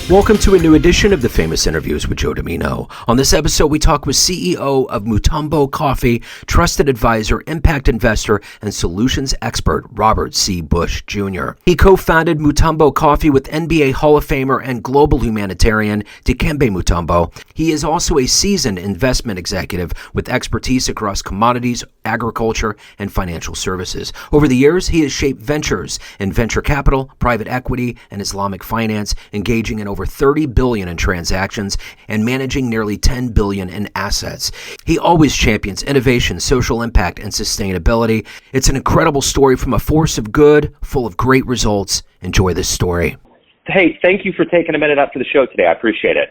Welcome to a new edition of the Famous Interviews with Joe Dimino. On this episode, we talk with CEO of Mutombo Coffee, trusted advisor, impact investor, and solutions expert Robert C. Bush Jr. He co-founded Mutombo Coffee with NBA Hall of Famer and global humanitarian Dikembe Mutombo. He is also a seasoned investment executive with expertise across commodities, agriculture, and financial services. Over the years, he has shaped ventures in venture capital, private equity, and Islamic finance, engaging in over $30 billion in transactions and managing nearly $10 billion in assets. He always champions innovation, social impact, and sustainability. It's an incredible story from a force of good, full of great results. Enjoy this story. Hey, thank you for taking a minute out for the show today. I appreciate it.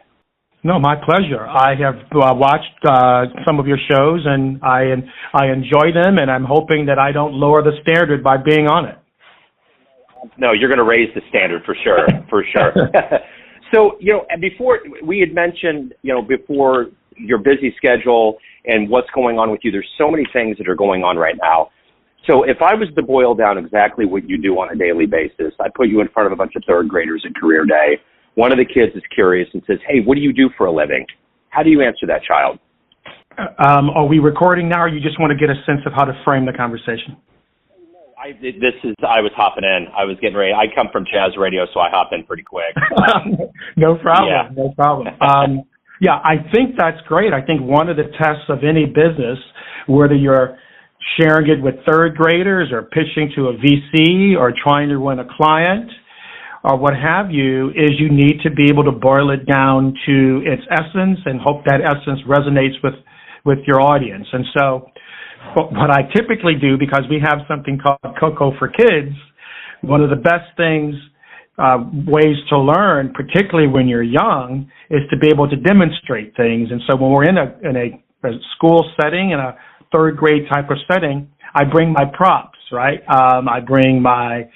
No, my pleasure. I have watched some of your shows, and I enjoy them, and I'm hoping that I don't lower the standard by being on it. No, you're going to raise the standard for sure, for sure. So, before we had mentioned, before your busy schedule and what's going on with you, there's so many things that are going on right now. So if I was to boil down exactly what you do on a daily basis, I put you in front of a bunch of third graders at career day. One of the kids is curious and says, "Hey, what do you do for a living?" How do you answer that child? Are we recording now, or you just want to get a sense of how to frame the conversation? I was hopping in. I was getting ready. I come from jazz radio, so I hop in pretty quick. No problem. Yeah. No problem. I think that's great. I think one of the tests of any business, whether you're sharing it with third graders or pitching to a VC or trying to win a client or what have you, is you need to be able to boil it down to its essence and hope that essence resonates with your audience. And so what I typically do, because we have something called Cocoa for Kids, one of the best ways to learn, particularly when you're young, is to be able to demonstrate things. And so when we're in a school setting, in a third grade type of setting, I bring my props, right? I bring my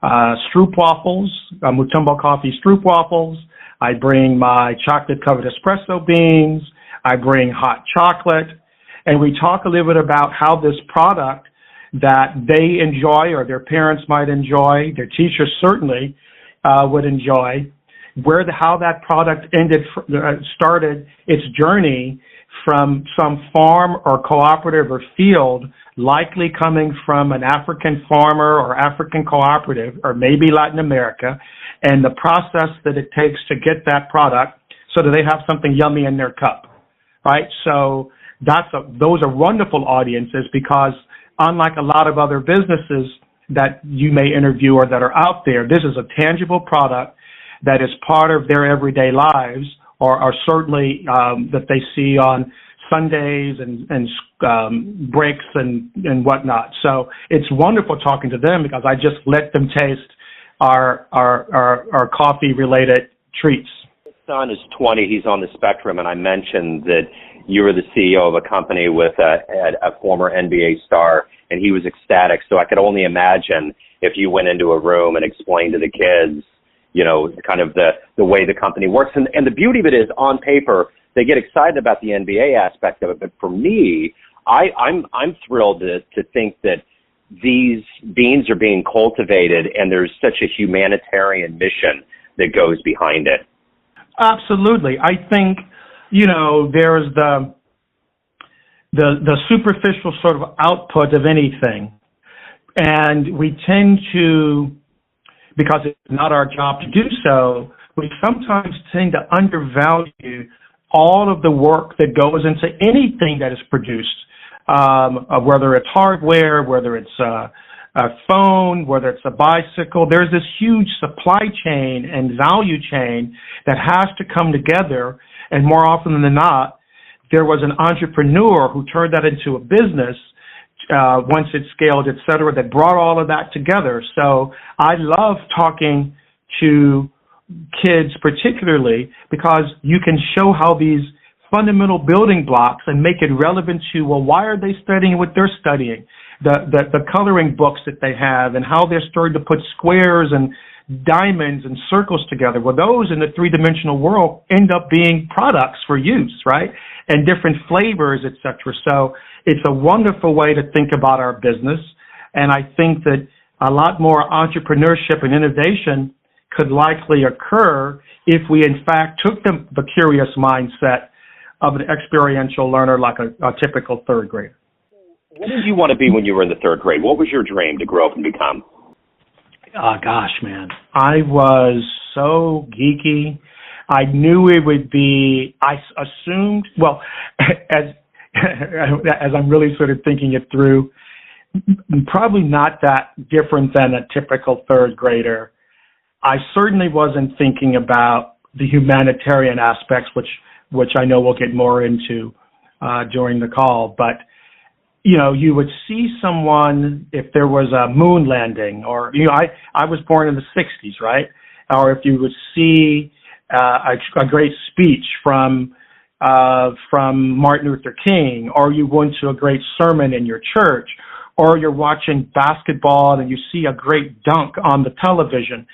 stroop waffles, Mutombo Coffee stroop waffles. I bring my chocolate-covered espresso beans. I bring hot chocolate. And we talk a little bit about how this product that they enjoy or their parents might enjoy, their teachers certainly would enjoy, how that product started its journey from some farm or cooperative or field, likely coming from an African farmer or African cooperative or maybe Latin America, and the process that it takes to get that product so that they have something yummy in their cup, right? So those are wonderful audiences, because unlike a lot of other businesses that you may interview or that are out there, this is a tangible product that is part of their everyday lives, or certainly that they see on Sundays and breaks and whatnot. So it's wonderful talking to them, because I just let them taste our coffee-related treats. My son is 20. He's on the spectrum, and I mentioned that you were the CEO of a company with a former NBA star, and he was ecstatic. So I could only imagine if you went into a room and explained to the kids, kind of the way the company works. And the beauty of it is, on paper, they get excited about the NBA aspect of it. But for me, I'm thrilled to think that these beans are being cultivated, and there's such a humanitarian mission that goes behind it. Absolutely. I think, there's the superficial sort of output of anything. And we tend to, because it's not our job to do so, we sometimes tend to undervalue all of the work that goes into anything that is produced, whether it's hardware, whether it's a phone, whether it's a bicycle. There's this huge supply chain and value chain that has to come together. And more often than not, there was an entrepreneur who turned that into a business once it scaled, et cetera, that brought all of that together. So I love talking to kids particularly, because you can show how these fundamental building blocks and make it relevant to, well, why are they studying what they're studying? The coloring books that they have, and how they're starting to put squares and diamonds and circles together. Well, those in the three-dimensional world end up being products for use, right? And different flavors, et cetera. So it's a wonderful way to think about our business. And I think that a lot more entrepreneurship and innovation could likely occur if we, in fact, took the curious mindset of an experiential learner like a typical third grader. What did you want to be when you were in the third grade? What was your dream to grow up and become? Gosh, man, I was so geeky. I knew it would be, I assumed, well, as I'm really sort of thinking it through, probably not that different than a typical third grader. I certainly wasn't thinking about the humanitarian aspects, which I know we'll get more into during the call. But, you know, you would see someone if there was a moon landing, or, you know, I was born in the 60s, right? Or if you would see a great speech from Martin Luther King, or you went to a great sermon in your church, or you're watching basketball and you see a great dunk on the television.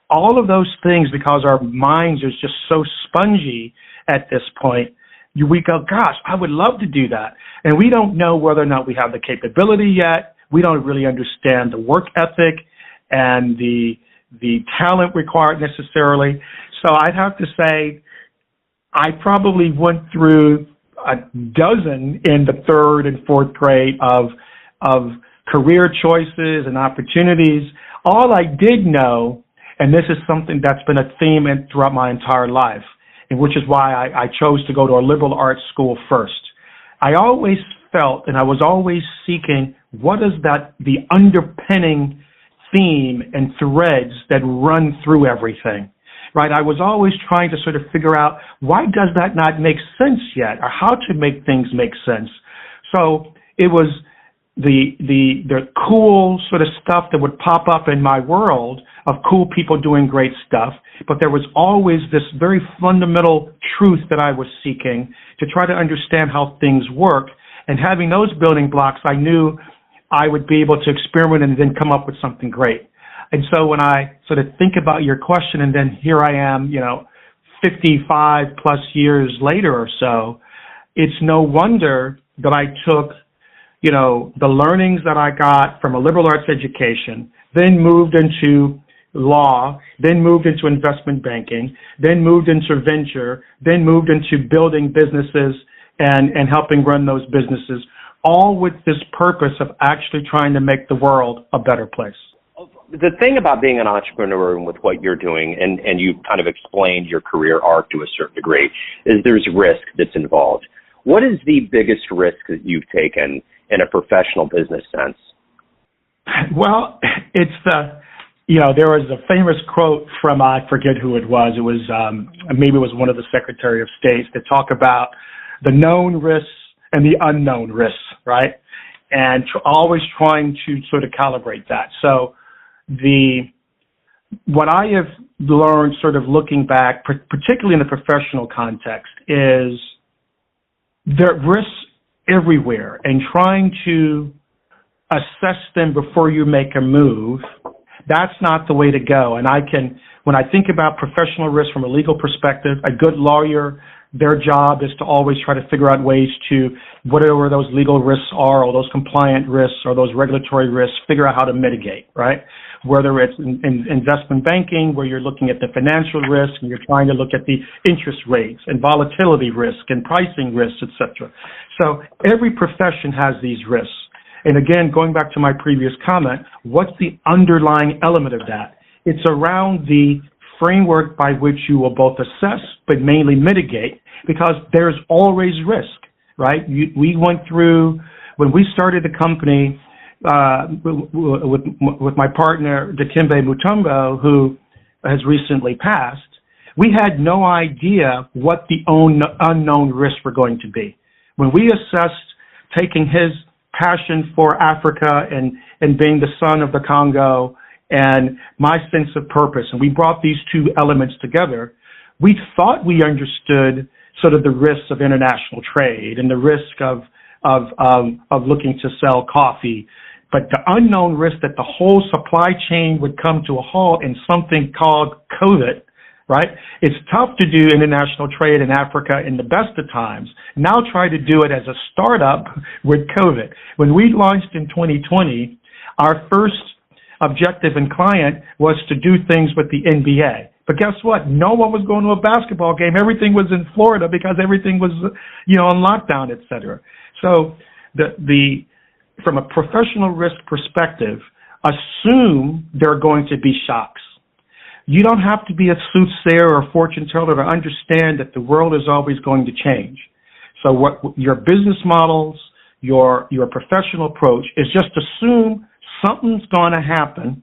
All of those things, because our minds are just so spongy at this point, we go, gosh, I would love to do that. And we don't know whether or not we have the capability yet. We don't really understand the work ethic and the talent required necessarily. So I'd have to say I probably went through a dozen in the third and fourth grade of career choices and opportunities. All I did know, and this is something that's been a theme throughout my entire life, and which is why I chose to go to a liberal arts school first. I always felt, and I was always seeking, what is the underpinning theme and threads that run through everything, right? I was always trying to sort of figure out, why does that not make sense yet, or how to make things make sense? So it was the cool sort of stuff that would pop up in my world of cool people doing great stuff, but there was always this very fundamental truth that I was seeking to try to understand how things work. And having those building blocks, I knew I would be able to experiment and then come up with something great. And so when I sort of think about your question, and then here I am, 55 plus years later or so, it's no wonder that I took the learnings that I got from a liberal arts education, then moved into law, then moved into investment banking, then moved into venture, then moved into building businesses and helping run those businesses, all with this purpose of actually trying to make the world a better place. The thing about being an entrepreneur and with what you're doing, and you've kind of explained your career arc to a certain degree, is there's risk that's involved. What is the biggest risk that you've taken in a professional business sense? Well, it's there was a famous quote from, I forget who it was. It was, maybe it was one of the Secretary of States that talk about the known risks and the unknown risks, right? And always trying to sort of calibrate that. So what I have learned sort of looking back, particularly in the professional context, is there are risks everywhere, and trying to assess them before you make a move, that's not the way to go. And when I think about professional risk from a legal perspective, a good lawyer, their job is to always try to figure out ways to, whatever those legal risks are, or those compliant risks, or those regulatory risks, figure out how to mitigate, right? Whether it's in investment banking, where you're looking at the financial risk, and you're trying to look at the interest rates and volatility risk and pricing risks, et cetera. So every profession has these risks. And again, going back to my previous comment, what's the underlying element of that? It's around the framework by which you will both assess but mainly mitigate, because there's always risk, right? We went through, when we started the company with my partner, Dikembe Mutombo, who has recently passed, we had no idea what the unknown risks were going to be. When we assessed taking his passion for Africa and being the son of the Congo and my sense of purpose, and we brought these two elements together, we thought we understood sort of the risks of international trade and the risk of looking to sell coffee, but the unknown risk that the whole supply chain would come to a halt in something called COVID, right? It's tough to do international trade in Africa in the best of times. Now try to do it as a startup with COVID. When we launched in 2020, our first objective and client was to do things with the NBA. But guess what? No one was going to a basketball game. Everything was in Florida because everything was, on lockdown, et cetera. So from a professional risk perspective, assume there are going to be shocks. You don't have to be a soothsayer or a fortune teller to understand that the world is always going to change. So what your business models, your professional approach is just assume something's going to happen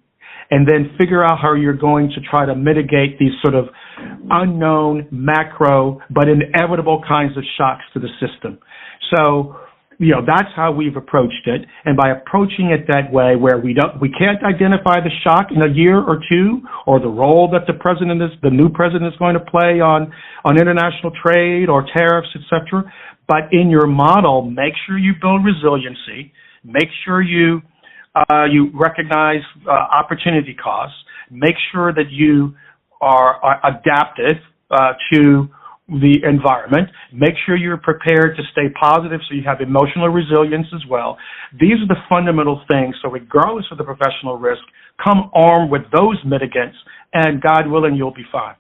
and then figure out how you're going to try to mitigate these sort of unknown, macro, but inevitable kinds of shocks to the system. So, that's how we've approached it. And by approaching it that way, where we can't identify the shock in a year or two, or the role that the new president is going to play on international trade or tariffs, et cetera. But in your model, make sure you build resiliency. Make sure you recognize opportunity costs. Make sure that you are adaptive to the environment. Make sure you're prepared to stay positive so you have emotional resilience as well. These are the fundamental things. So regardless of the professional risk, come armed with those mitigants, and God willing, you'll be fine.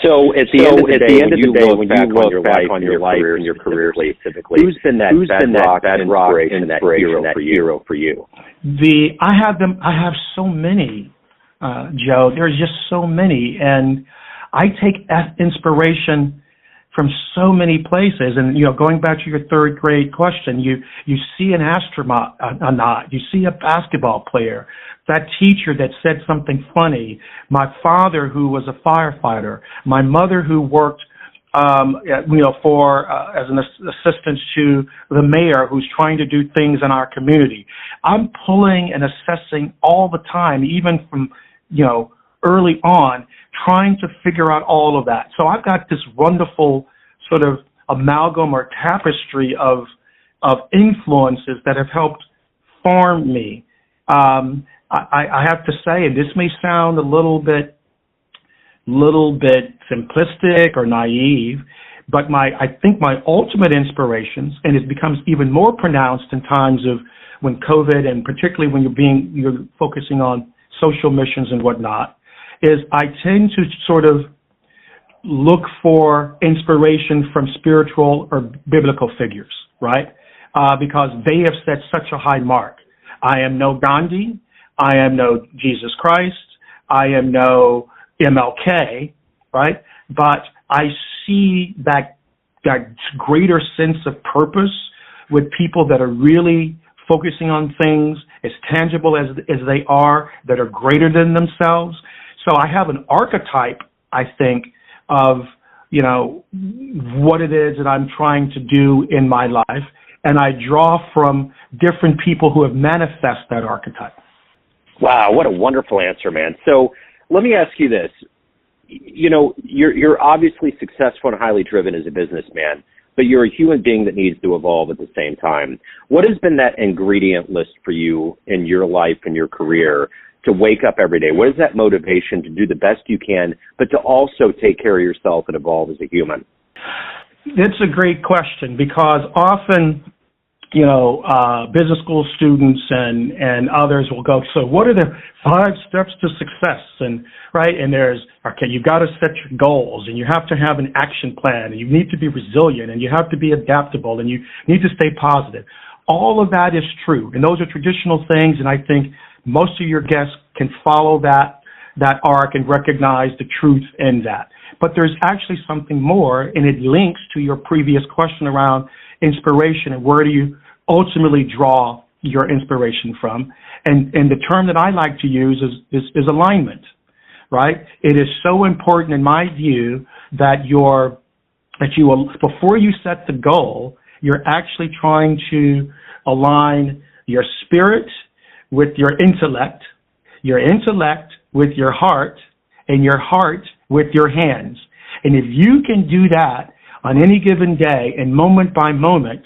So at the end of the day, when you look back on your life and your career specifically, who's been that inspiration, that hero for you? I have so many, Joe. There's just so many, and I take inspiration from so many places. And going back to your third grade question, you see an astronaut, you see a basketball player, that teacher that said something funny, my father who was a firefighter, my mother who worked as an assistant to the mayor who's trying to do things in our community. I'm pulling and assessing all the time, even from early on, trying to figure out all of that. So I've got this wonderful sort of amalgam or tapestry of influences that have helped form me. I have to say, and this may sound a little bit simplistic or naive, but I think my ultimate inspirations, and it becomes even more pronounced in times of when COVID, and particularly when you're focusing on social missions and whatnot, is I tend to sort of look for inspiration from spiritual or biblical figures, right? Because they have set such a high mark. I am no Gandhi. I am no Jesus Christ. I am no MLK, right? But I see that greater sense of purpose with people that are really focusing on things as tangible as they are, that are greater than themselves. So I have an archetype, I think, of, what it is that I'm trying to do in my life, and I draw from different people who have manifested that archetype. Wow, what a wonderful answer, man. So let me ask you this. You're obviously successful and highly driven as a businessman, but you're a human being that needs to evolve at the same time. What has been that ingredient list for you in your life and your career to wake up every day? What is that motivation to do the best you can, but to also take care of yourself and evolve as a human? That's a great question, because often, business school students and others will go, so what are the 5 steps to success? And there's, you've got to set your goals, and you have to have an action plan, and you need to be resilient, and you have to be adaptable, and you need to stay positive. All of that is true, and those are traditional things, and I think most of your guests can follow that arc and recognize the truth in that. But there's actually something more, and it links to your previous question around inspiration and where do you ultimately draw your inspiration from. And the term that I like to use is alignment, right? It is so important in my view that before you set the goal, you're actually trying to align your spirit with your intellect with your heart, and your heart with your hands. And if you can do that on any given day and moment by moment,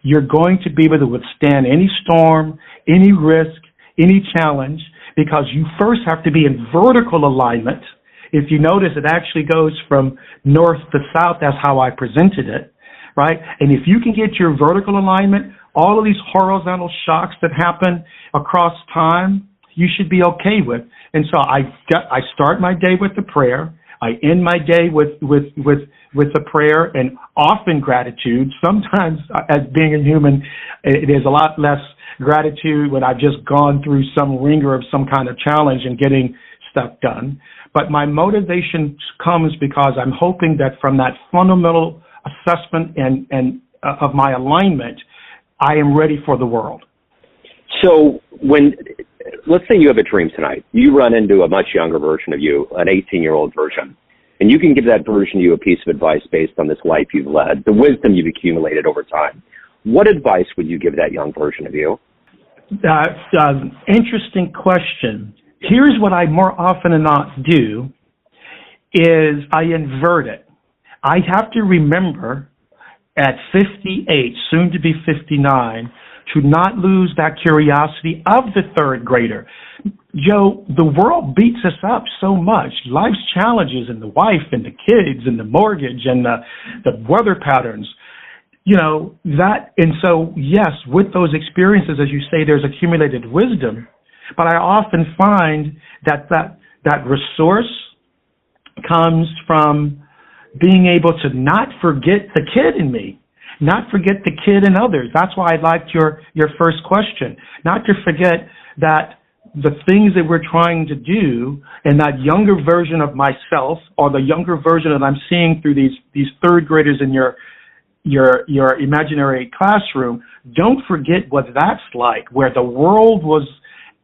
you're going to be able to withstand any storm, any risk, any challenge, because you first have to be in vertical alignment. If you notice, it actually goes from north to south. That's how I presented it, right? And if you can get your vertical alignment, all of these horizontal shocks that happen across time, you should be okay with. And so I start my day with a prayer. I end my day with a prayer and often gratitude. Sometimes, as being a human, it is a lot less gratitude when I've just gone through some ringer of some kind of challenge and getting stuff done. But my motivation comes because I'm hoping that from that fundamental assessment and of my alignment, I am ready for the world. So let's say you have a dream tonight. You run into a much younger version of you, an 18-year-old version, and you can give that version of you a piece of advice based on this life you've led, the wisdom you've accumulated over time. What advice would you give that young version of you? That's an interesting question. Here's what I more often than not do is I invert it. I have to remember at 58, soon to be 59, to not lose that curiosity of the third grader. Joe, the world beats us up so much. Life's challenges and the wife and the kids and the mortgage and the weather patterns, and so, yes, with those experiences, as you say, there's accumulated wisdom, but I often find that resource comes from being able to not forget the kid in me, not forget the kid in others. That's why I liked your first question, not to forget that the things that we're trying to do and that younger version of myself or the younger version that I'm seeing through these third graders in your imaginary classroom, don't forget what that's like, where the world was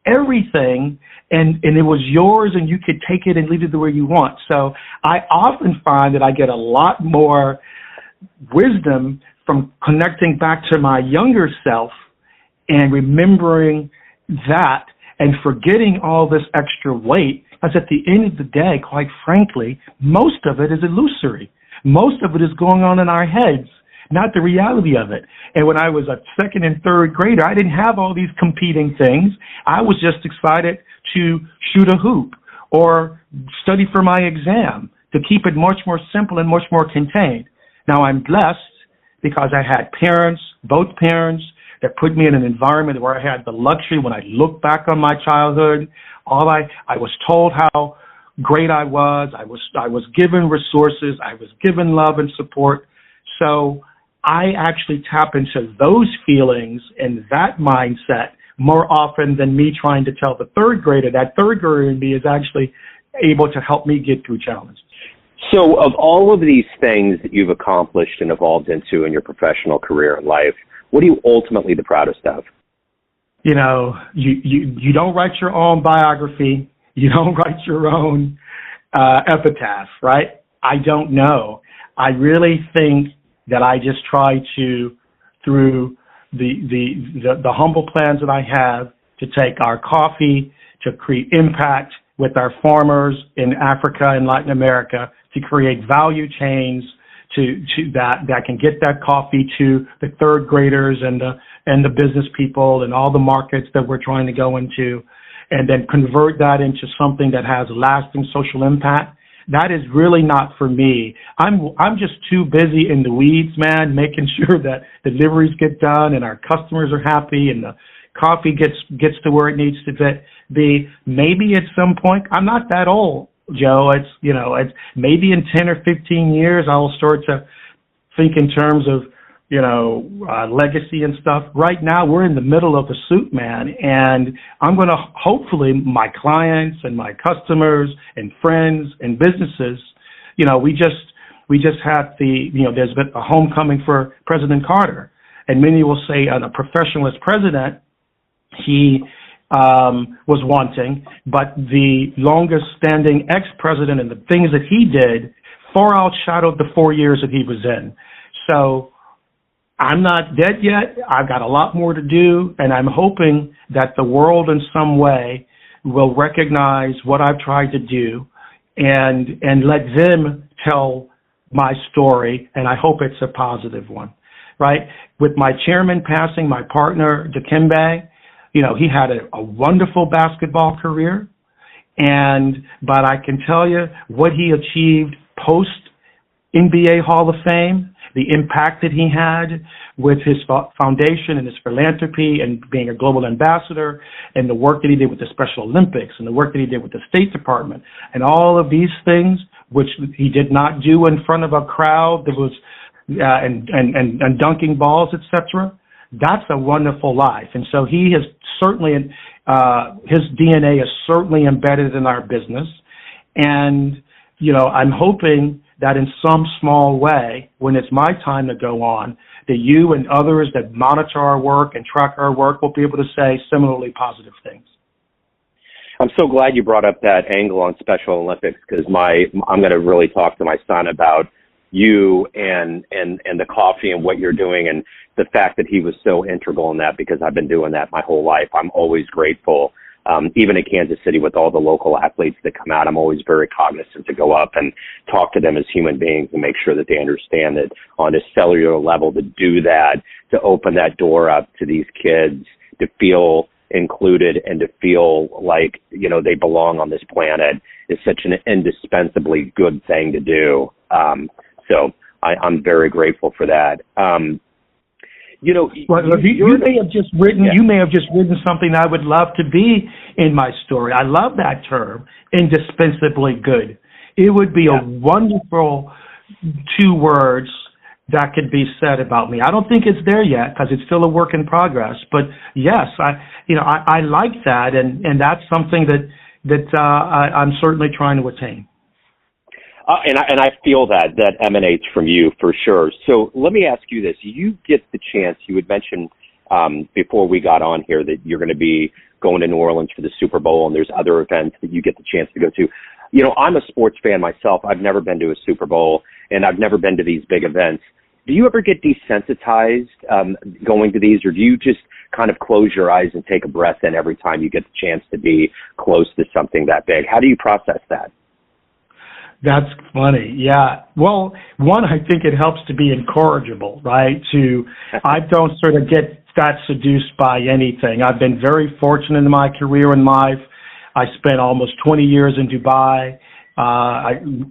everything and it was yours and you could take it and leave it the way you want. So I often find that I get a lot more wisdom from connecting back to my younger self and remembering that and forgetting all this extra weight, because at the end of the day, quite frankly, most of it is illusory. Most of it is going on in our heads, not the reality of it. And when I was a second and third grader, I didn't have all these competing things. I was just excited to shoot a hoop or study for my exam, to keep it much more simple and much more contained. Now I'm blessed because I had both parents, that put me in an environment where I had the luxury. When I look back on my childhood, I was told how great I was. I was given resources. I was given love and support. So I actually tap into those feelings and that mindset more often than me trying to tell the third grader. That third grader in me is actually able to help me get through challenges. So of all of these things that you've accomplished and evolved into in your professional career and life, what are you ultimately the proudest of? You don't write your own biography. You don't write your own epitaph, right? I don't know. I really think that I just try to, through the humble plans that I have, to take our coffee, to create impact with our farmers in Africa and Latin America, to create value chains that can get that coffee to the third graders and the business people and all the markets that we're trying to go into, and then convert that into something that has lasting social impact. That is really not for me. I'm just too busy in the weeds, man, making sure that deliveries get done and our customers are happy and the coffee gets to where it needs to be. Maybe at some point, I'm not that old, Joe. It's maybe in 10 or 15 years I'll start to think in terms of legacy and stuff. Right now we're in the middle of the soup, man, and I'm going to hopefully my clients and my customers and friends and businesses, we just had there's been a homecoming for President Carter, and many will say on a professionalist president he was wanting, but the longest standing ex-president and the things that he did far outshadowed the 4 years that he was in. So I'm not dead yet. I've got a lot more to do, and I'm hoping that the world in some way will recognize what I've tried to do and let them tell my story, and I hope it's a positive one, right? With my chairman passing, my partner, Dikembe, he had a wonderful basketball career, but I can tell you what he achieved post NBA Hall of Fame the impact that he had with his foundation and his philanthropy and being a global ambassador, and the work that he did with the Special Olympics and the work that he did with the State Department, and all of these things, which he did not do in front of a crowd that was and dunking balls, etc. That's a wonderful life. And so he has certainly, his DNA is certainly embedded in our business. And, I'm hoping that in some small way, when it's my time to go on, that you and others that monitor our work and track our work will be able to say similarly positive things. I'm so glad you brought up that angle on Special Olympics, because I'm going to really talk to my son about you and the coffee and what you're doing, and the fact that he was so integral in that, because I've been doing that my whole life. I'm always grateful. Even in Kansas City with all the local athletes that come out, I'm always very cognizant to go up and talk to them as human beings and make sure that they understand that on a cellular level, to do that, to open that door up to these kids, to feel included and to feel like, they belong on this planet is such an indispensably good thing to do. So I'm very grateful for that. You may have just written. Yeah. You may have just written something I would love to be in my story. I love that term, indispensably good. It would be a wonderful 2 words that could be said about me. I don't think it's there yet because it's still a work in progress. But yes, I like that, and that's something that I'm certainly trying to attain. And I feel that emanates from you for sure. So let me ask you this. You get the chance, you had mentioned before we got on here that you're going to be going to New Orleans for the Super Bowl, and there's other events that you get the chance to go to. I'm a sports fan myself. I've never been to a Super Bowl, and I've never been to these big events. Do you ever get desensitized going to these, or do you just kind of close your eyes and take a breath in every time you get the chance to be close to something that big? How do you process that? That's funny. Yeah. Well, one, I think it helps to be incorrigible, right? I don't sort of get that seduced by anything. I've been very fortunate in my career in life. I spent almost 20 years in Dubai,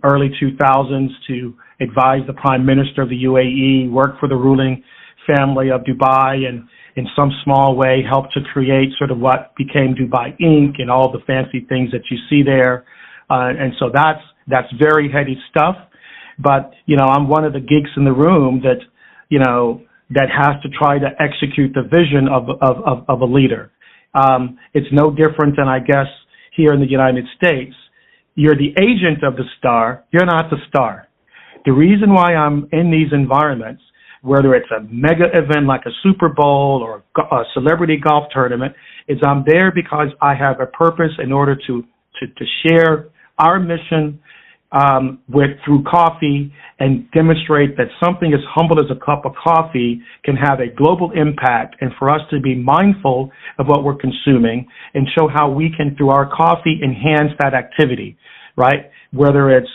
early 2000s, to advise the Prime Minister of the UAE, work for the ruling family of Dubai, and in some small way helped to create sort of what became Dubai Inc. and all the fancy things that you see there. And so that's very heady stuff. But, I'm one of the geeks in the room that, that has to try to execute the vision of a leader. It's no different than, I guess, here in the United States. You're the agent of the star. You're not the star. The reason why I'm in these environments, whether it's a mega event like a Super Bowl or a celebrity golf tournament, is I'm there because I have a purpose in order to share our mission through coffee and demonstrate that something as humble as a cup of coffee can have a global impact, and for us to be mindful of what we're consuming and show how we can, through our coffee, enhance that activity, right? Whether it's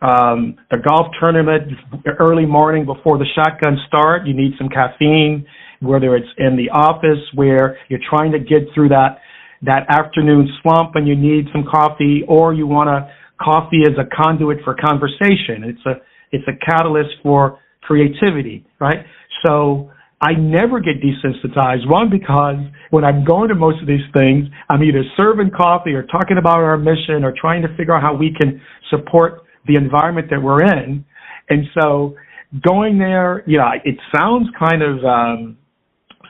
the golf tournament early morning before the shotgun start, you need some caffeine. Whether it's in the office where you're trying to get through that afternoon slump and you need some coffee, or you want coffee as a conduit for conversation. It's a catalyst for creativity, right? So I never get desensitized. One, because when I'm going to most of these things, I'm either serving coffee or talking about our mission or trying to figure out how we can support the environment that we're in. And so going there, it sounds kind of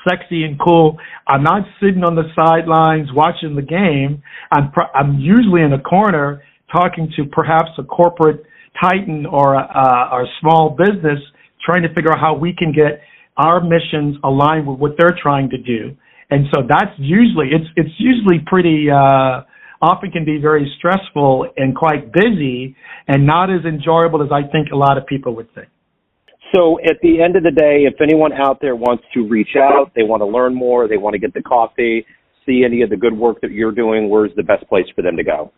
sexy and cool. I'm not sitting on the sidelines watching the game. I'm usually in a corner talking to perhaps a corporate titan or a small business, trying to figure out how we can get our missions aligned with what they're trying to do. And so that's usually, it's usually pretty, often can be very stressful and quite busy and not as enjoyable as I think a lot of people would think. So at the end of the day, if anyone out there wants to reach out, they want to learn more, they want to get the coffee, see any of the good work that you're doing, where's the best place for them to go?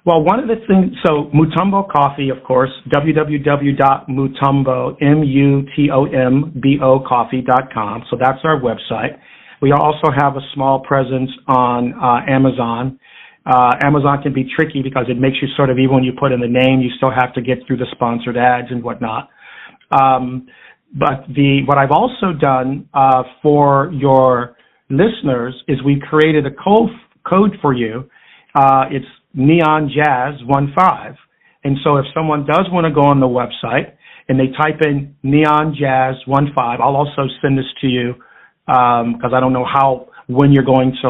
Well, one of the things, so Mutombo Coffee, of course, www.mutombo, Mutombo coffee.com. So that's our website. We also have a small presence on Amazon. Amazon can be tricky because it makes you sort of, even when you put in the name, you still have to get through the sponsored ads and whatnot. But what I've also done for your listeners is we created a code for you. It's Neon Jazz 15. And so if someone does want to go on the website and they type in Neon Jazz 15, I'll also send this to you because I don't know when you're going to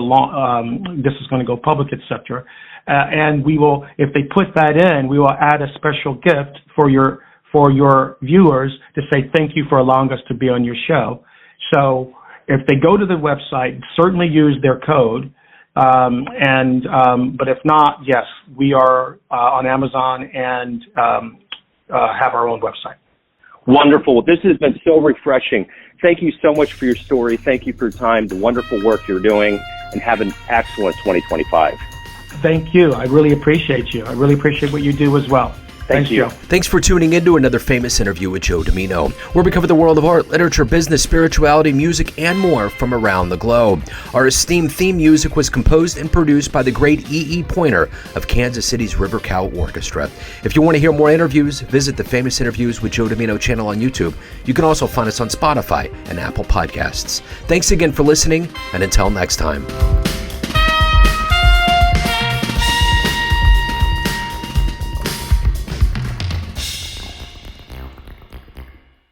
this is going to go public, etc. And we will, if they put that in, we will add a special gift for your viewers to say thank you for allowing us to be on your show. So if they go to the website, certainly use their code. But if not, yes, we are on Amazon and have our own website. Wonderful. This has been so refreshing. Thank you so much for your story. Thank you for your time, the wonderful work you're doing, and have an excellent 2025. Thank you. I really appreciate you. I really appreciate what you do as well. Thank you. Joe. Thanks for tuning in to another famous interview with Joe Dimino, where we cover the world of art, literature, business, spirituality, music, and more from around the globe. Our esteemed theme music was composed and produced by the great E.E. Pointer of Kansas City's River Cow Orchestra. If you want to hear more interviews, visit the Famous Interviews with Joe Dimino channel on YouTube. You can also find us on Spotify and Apple Podcasts. Thanks again for listening, and until next time.